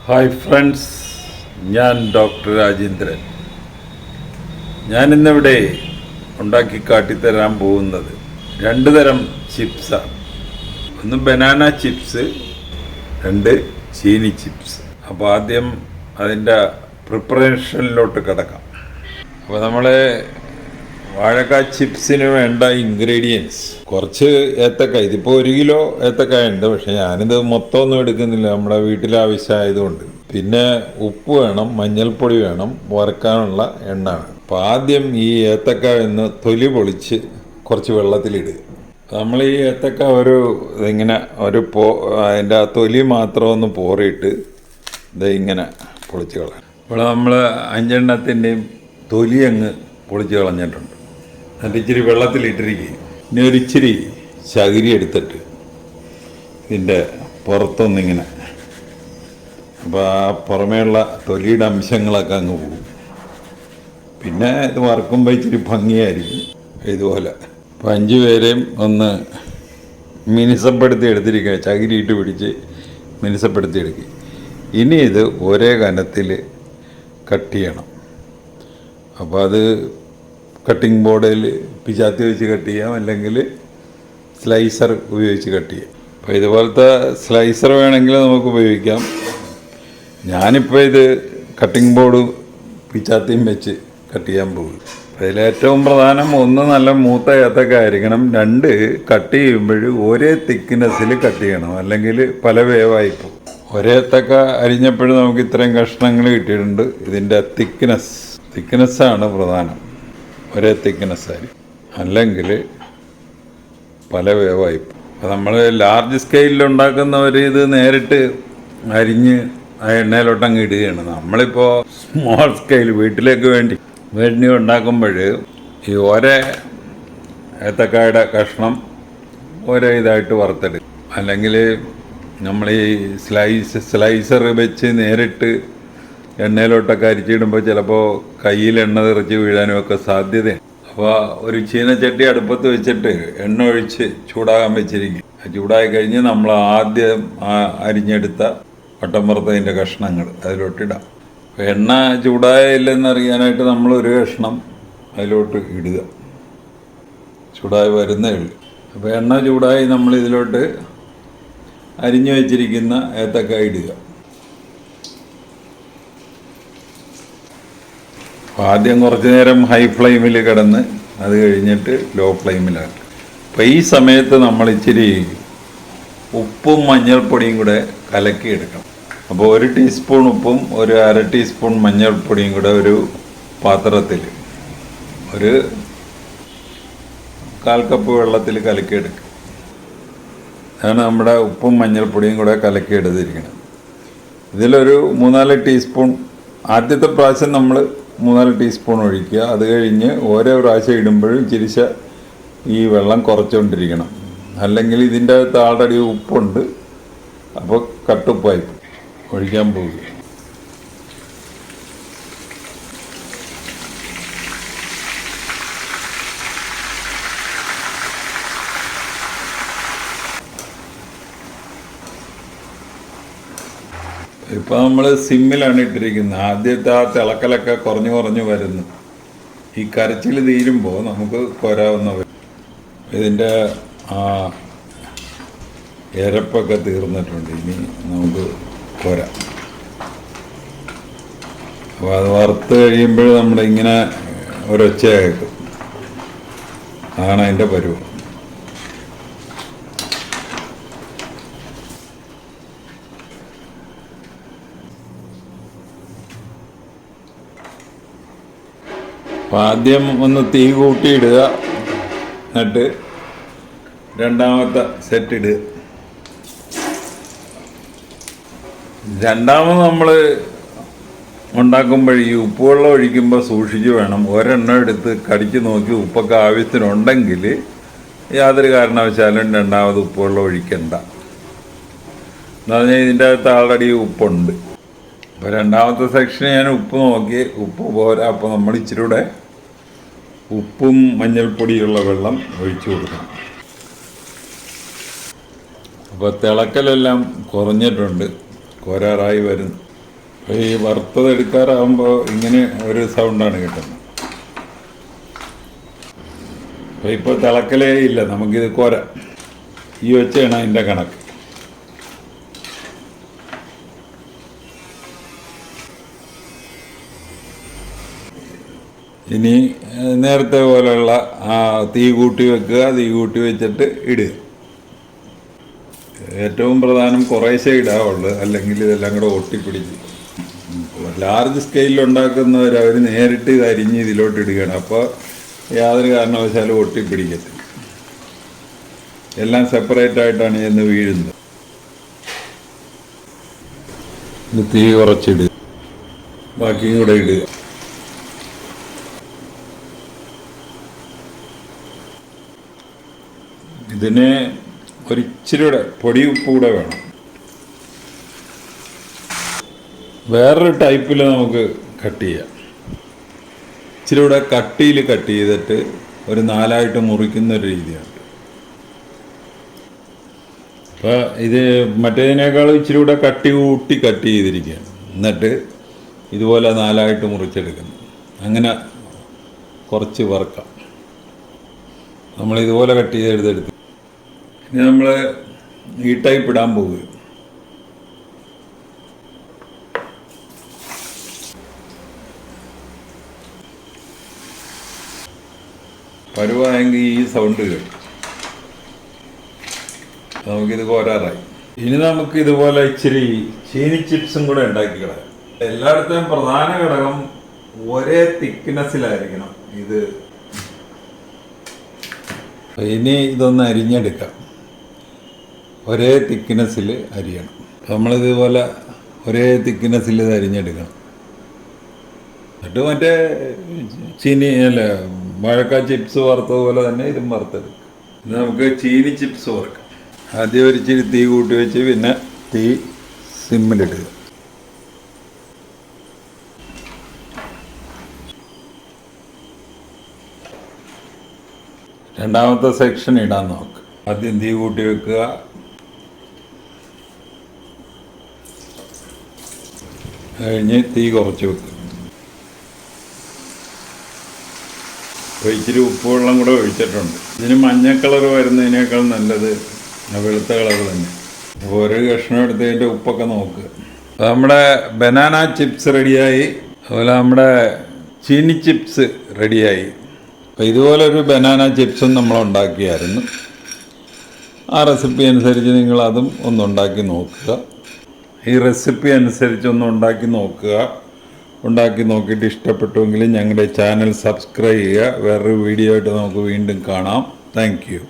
Hi friends, ഞാൻ doctor Rajendran. ഞാനിന്നിവിടെ ഉണ്ടാക്കി കാട്ടിത്തരാൻ പോകുന്നത് രണ്ട് തരം ചിപ്സാണ്. ഒന്ന് ബനാന ചിപ്സ്, രണ്ട് ചീനി ചിപ്സ്. അപ്പോൾ ആദ്യം അതിൻ്റെ പ്രിപ്പറേഷനിലോട്ട് കിടക്കാം. അപ്പോൾ നമ്മൾ വാഴക്കാ ചിപ്സിന് വേണ്ട ഇൻഗ്രീഡിയൻസ് കുറച്ച് ഏത്തക്ക. ഇതിപ്പോൾ 1 കിലോ ഏത്തക്കായ ഉണ്ട്, പക്ഷെ ഞാനിത് മൊത്തമൊന്നും എടുക്കുന്നില്ല, നമ്മുടെ വീട്ടിലെ ആവശ്യമായതുകൊണ്ട്. പിന്നെ ഉപ്പ് വേണം, മഞ്ഞൾപ്പൊടി വേണം, വറുക്കാനുള്ള എണ്ണ വേണം. അപ്പോൾ ആദ്യം ഈ ഏത്തക്ക ഒന്ന് തൊലി പൊളിച്ച് കുറച്ച് വെള്ളത്തിലിടുക. നമ്മൾ ഈ ഏത്തക്ക ഇങ്ങനെ അതിൻ്റെ ആ തൊലി മാത്രം ഒന്ന് പോറിയിട്ട് ഇത് ഇങ്ങനെ പൊളിച്ച് കളയാം. ഇപ്പോൾ നമ്മൾ 5 എണ്ണത്തിൻ്റെയും തൊലി അങ്ങ് പൊളിച്ച് കളഞ്ഞിട്ടുണ്ട്. എന്നിട്ട് ഇച്ചിരി വെള്ളത്തിലിട്ടിരിക്കുക. ഇനി ഒരിച്ചിരി ചകിരി എടുത്തിട്ട് ഇതിൻ്റെ പുറത്തൊന്നിങ്ങനെ, അപ്പോൾ ആ പുറമേയുള്ള തൊലിയുടെ അംശങ്ങളൊക്കെ അങ്ങ് പോകും. പിന്നെ ഇത് വറുക്കുമ്പോൾ ഇച്ചിരി ഭംഗിയായിരിക്കും. ഇതുപോലെ അപ്പോൾ 5 പേരെയും ഒന്ന് മിനുസപ്പെടുത്തി എടുത്തിരിക്കുക, ചകിരിയിട്ട് പിടിച്ച് മിനുസപ്പെടുത്തി എടുക്കുക. ഇനി ഇത് ഒരേ കനത്തിൽ കട്ട് ചെയ്യണം. അപ്പോൾ അത് കട്ടിംഗ് ബോർഡിൽ പിച്ചാത്തി വെച്ച് കട്ട് ചെയ്യാം, അല്ലെങ്കിൽ സ്ലൈസർ ഉപയോഗിച്ച് കട്ട് ചെയ്യാം. അപ്പോൾ ഇതുപോലത്തെ സ്ലൈസർ വേണമെങ്കിൽ നമുക്ക് ഉപയോഗിക്കാം. ഞാനിപ്പോൾ ഇത് കട്ടിംഗ് ബോർഡ് പിച്ചാത്തിയും വെച്ച് കട്ട് ചെയ്യാൻ പോകും. അപ്പോൾ ഇതിലേറ്റവും പ്രധാനം, ഒന്ന് നല്ല മൂത്ത ഏത്തക്ക ആയിരിക്കണം, 2 കട്ട് ചെയ്യുമ്പോൾ ഒരേ തിക്നെസ്സിൽ കട്ട് ചെയ്യണം, അല്ലെങ്കിൽ പല വേവായിപ്പോൾ. ഒരേ ഏത്തക്ക അരിഞ്ഞപ്പോഴും നമുക്ക് ഇത്രയും കഷ്ണങ്ങൾ കിട്ടിയിട്ടുണ്ട്. ഇതിൻ്റെ തിക്നെസ്സാണ് പ്രധാനം, ഒരേ തിക്നെസ്സായിരിക്കും, അല്ലെങ്കിൽ പല വേവായിപ്പോൾ. അപ്പോൾ നമ്മൾ ലാർജ് സ്കെയിലിൽ ഉണ്ടാക്കുന്നവർ ഇത് നേരിട്ട് അരിഞ്ഞ് ആ എണ്ണയിലോട്ടങ്ങ് ഇടുകയാണ്. നമ്മളിപ്പോൾ സ്മോൾ സ്കെയിൽ വീട്ടിലേക്ക് വേണ്ടി ഉണ്ടാക്കുമ്പോൾ ഈ ഒരേ ഏത്തക്കായുടെ കഷ്ണം ഒരേ ഇതായിട്ട് വറുത്തെടുക്കും. അല്ലെങ്കിൽ നമ്മൾ ഈ സ്ലൈസർ വെച്ച് നേരിട്ട് എണ്ണയിലോട്ടൊക്കെ അരിച്ചിടുമ്പോൾ ചിലപ്പോൾ കയ്യിൽ എണ്ണ തെറിച്ച് വീഴാനും ഒക്കെ സാധ്യതയാണ്. അപ്പോൾ ഒരു ചീനച്ചട്ടി അടുപ്പത്ത് വെച്ചിട്ട് എണ്ണ ഒഴിച്ച് ചൂടാകാൻ വെച്ചിരിക്കും. ചൂടായി കഴിഞ്ഞ് നമ്മൾ ആദ്യം അരിഞ്ഞെടുത്ത വട്ടം വറുത്തതിൻ്റെ കഷ്ണങ്ങൾ അതിലോട്ടിടാം. അപ്പോൾ എണ്ണ ചൂടായില്ലെന്നറിയാനായിട്ട് നമ്മൾ ഒരു കഷ്ണം അതിലോട്ട് ഇടുക. ചൂടായി വരുന്നേ ഉള്ളൂ. അപ്പോൾ എണ്ണ ചൂടായി നമ്മൾ ഇതിലോട്ട് അരിഞ്ഞു വെച്ചിരിക്കുന്ന ഏത്തക്ക ഇടുക. ആദ്യം കുറച്ച് നേരം ഹൈ ഫ്ലെയിമിൽ കിടന്ന് അത് കഴിഞ്ഞിട്ട് ലോ ഫ്ലെയിമിലാക്കി. അപ്പോൾ ഈ സമയത്ത് നമ്മൾ ഇച്ചിരി ഉപ്പും മഞ്ഞൾപ്പൊടിയും കൂടെ കലക്കിയെടുക്കണം. അപ്പോൾ 1 ടീസ്പൂൺ ഉപ്പും 1/2 ടീസ്പൂൺ മഞ്ഞൾപ്പൊടിയും കൂടെ ഒരു പാത്രത്തിൽ ഒരു 1/4 കപ്പ് വെള്ളത്തിൽ കലക്കിയെടുക്കുക. അതാണ് നമ്മുടെ ഉപ്പും മഞ്ഞൾപ്പൊടിയും കൂടെ കലക്കിയെടുത്തിരിക്കണം. ഇതിലൊരു 3-4 ടീസ്പൂൺ, ആദ്യത്തെ പ്രാവശ്യം നമ്മൾ 3-4 ടീസ്പൂൺ ഒഴിക്കുക. അത് കഴിഞ്ഞ് ഓരോ പ്രാവശ്യം ഇടുമ്പോഴും ചിരിച്ച ഈ വെള്ളം കുറച്ചുകൊണ്ടിരിക്കണം, അല്ലെങ്കിൽ ഇതിൻ്റെ അകത്ത് ആൾറെഡി ഉപ്പുണ്ട്. അപ്പോൾ കട്ടുപ്പായി ഒഴിക്കാൻ പോവുക. ഇപ്പോൾ നമ്മൾ സിമ്മിലാണ് ഇട്ടിരിക്കുന്നത്. ആദ്യത്തെ ആ തിളക്കലൊക്കെ കുറഞ്ഞു വരുന്നു. ഈ കരച്ചിൽ തീരുമ്പോൾ നമുക്ക് കോരാവുന്ന വരും. ഇതിൻ്റെ ആ എരപ്പൊക്കെ തീർന്നിട്ടുണ്ട്. ഇനി നമുക്ക് കോരാം. അപ്പോൾ അത് വറുത്ത് കഴിയുമ്പോൾ നമ്മളിങ്ങനെ ഒരൊച്ച കേൾക്കും. അതാണ് അതിൻ്റെ പരുവം. അപ്പോൾ ആദ്യം ഒന്ന് തീ കൂട്ടിയിടുക, എന്നിട്ട് രണ്ടാമത്തെ സെറ്റ് ഇടുക. രണ്ടാമത് നമ്മൾ ഉണ്ടാക്കുമ്പോൾ ഈ ഉപ്പുവെള്ളം ഒഴിക്കുമ്പോൾ സൂക്ഷിച്ച് വേണം. ഒരെണ്ണം എടുത്ത് കടിച്ച് നോക്കി ഉപ്പൊക്കെ ആവശ്യത്തിനുണ്ടെങ്കിൽ യാതൊരു കാരണവശാലും രണ്ടാമത് ഉപ്പുവെള്ളം ഒഴിക്കണ്ട. എന്ന് പറഞ്ഞാൽ ഇതിൻ്റെ അകത്ത് ആൾറെഡി ഉപ്പുണ്ട്. അപ്പോൾ രണ്ടാമത്തെ സെക്ഷൻ ഞാൻ ഉപ്പ് നോക്കി, ഉപ്പ് പോരാ. അപ്പോൾ നമ്മൾ ഇച്ചിരി കൂടെ ഉപ്പും മഞ്ഞൾപ്പൊടിയുള്ള വെള്ളം ഒഴിച്ചു കൊടുക്കണം. അപ്പോൾ തിളക്കലെല്ലാം കുറഞ്ഞിട്ടുണ്ട്, കോരാറായി വരുന്നു. അപ്പോൾ ഈ വറുത്തതെടുക്കാറാകുമ്പോൾ ഇങ്ങനെ ഒരു സൗണ്ടാണ് കിട്ടുന്നത്. അപ്പോൾ ഇപ്പോൾ തിളക്കലേ ഇല്ല, നമുക്കിത് കോരാം. ഈ വെച്ചാണ് അതിൻ്റെ കണക്ക്. ഇനി നേരത്തെ പോലെയുള്ള തീ കൂട്ടി വെക്കുക, തീ കൂട്ടി വെച്ചിട്ട് ഇടുക. ഏറ്റവും പ്രധാനം കുറേശ്ശേ ഇടാവുള്ളൂ, അല്ലെങ്കിൽ ഇതെല്ലാം കൂടെ ഒട്ടിപ്പിടിച്ച്. ലാർജ് സ്കെയിലിൽ ഉണ്ടാക്കുന്നവർ അവർ നേരിട്ട് ഇത് അരിഞ്ഞ് ഇതിലോട്ട് ഇടുകയാണ്. അപ്പോൾ യാതൊരു കാരണവശാലും ഒട്ടിപ്പിടിക്കത്തില്ല. എല്ലാം സെപ്പറേറ്റ് ആയിട്ടാണ് ചെന്ന് വീഴുന്നത്. ഇത് തീ കുറച്ചിടുക, ബാക്കിയും കൂടെ ഇടുക. ഇതിന് ഒരിച്ചിരി കൂടെ പൊടി ഉപ്പ് കൂടെ വേണം. വേറൊരു ടൈപ്പിൽ നമുക്ക് കട്ട് ചെയ്യാം. ഇച്ചിരി കൂടെ കട്ടിയിൽ കട്ട് ചെയ്തിട്ട് ഒരു 4ആയിട്ട് മുറിക്കുന്ന ഒരു രീതിയാണ്. അപ്പോൾ ഇത് മറ്റേതിനേക്കാളും ഇച്ചിരി കൂടെ കട്ടി കൂട്ടി കട്ട് ചെയ്തിരിക്കുകയാണ്. എന്നിട്ട് ഇതുപോലെ 4ആയിട്ട് മുറിച്ചെടുക്കുന്നു. അങ്ങനെ കുറച്ച് വറുക്കാം. നമ്മളിതുപോലെ കട്ട് ചെയ്തെടുത്തെടുത്ത് ഇനി നമ്മൾ ഈ ടൈപ്പ് ഇടാൻ പോകുക. പരുവായെങ്കിൽ ഈ സൗണ്ട് കേട്ടു. നമുക്കിത് കോരാറായി. ഇനി നമുക്ക് ഇതുപോലെ ഇച്ചിരി ചീനി ചിപ്സും കൂടെ ഉണ്ടാക്കി കളയാം. എല്ലായിടത്തെയും പ്രധാന ഘടകം ഒരേ തിക്നെസ്സിലായിരിക്കണം ഇത്. ഇനി ഇതൊന്ന് അരിഞ്ഞെടുക്കാം. ഒരേ തിക്നെസ്സിൽ അരിയണം. നമ്മളിതുപോലെ ഒരേ തിക്നെസ്സിൽ ഇത് അരിഞ്ഞെടുക്കണം. എന്നിട്ട് മറ്റേ ചീനി അല്ല വാഴക്ക ചിപ്സ് വറുത്തതുപോലെ തന്നെ ഇതും വറുത്തെടുക്കും. ഇത് നമുക്ക് ചീനി ചിപ്സ് വറുക്കാം. ആദ്യം ഒരു ഇച്ചിരി തീ കൂട്ടി വെച്ച് പിന്നെ തീ സിമ്മിലിടുക. രണ്ടാമത്തെ സെക്ഷൻ ഇടാൻ നോക്ക്. ആദ്യം തീ കൂട്ടി വെക്കുക. കഴിഞ്ഞ് തീ കുറച്ച് വെക്കുക. ഇച്ചിരി ഉപ്പുവെള്ളം കൂടെ ഒഴിച്ചിട്ടുണ്ട്. ഇതിന് മഞ്ഞ കളർ വരുന്നതിനേക്കാൾ നല്ലത് വെളുത്ത കളർ തന്നെ. ഓരോ കഷ്ണം എടുത്തതിൻ്റെ ഉപ്പൊക്കെ നോക്കുക. നമ്മുടെ ബനാന ചിപ്സ് റെഡിയായി. അതുപോലെ നമ്മുടെ ചീനി ചിപ്സ് റെഡിയായി. അപ്പോൾ ഇതുപോലൊരു ബനാന ചിപ്സും നമ്മൾ ഉണ്ടാക്കിയായിരുന്നു. ആ റെസിപ്പി അനുസരിച്ച് നിങ്ങളതും ഒന്നുണ്ടാക്കി നോക്കുക. ഈ റെസിപ്പി അനുസരിച്ചൊന്ന് ഉണ്ടാക്കി നോക്കുക. ഉണ്ടാക്കി നോക്കിയിട്ട് ഇഷ്ടപ്പെട്ടുവെങ്കിൽ ഞങ്ങളുടെ ചാനൽ സബ്സ്ക്രൈബ് ചെയ്യുക. വേറൊരു വീഡിയോ ആയിട്ട് നമുക്ക് വീണ്ടും കാണാം. Thank you.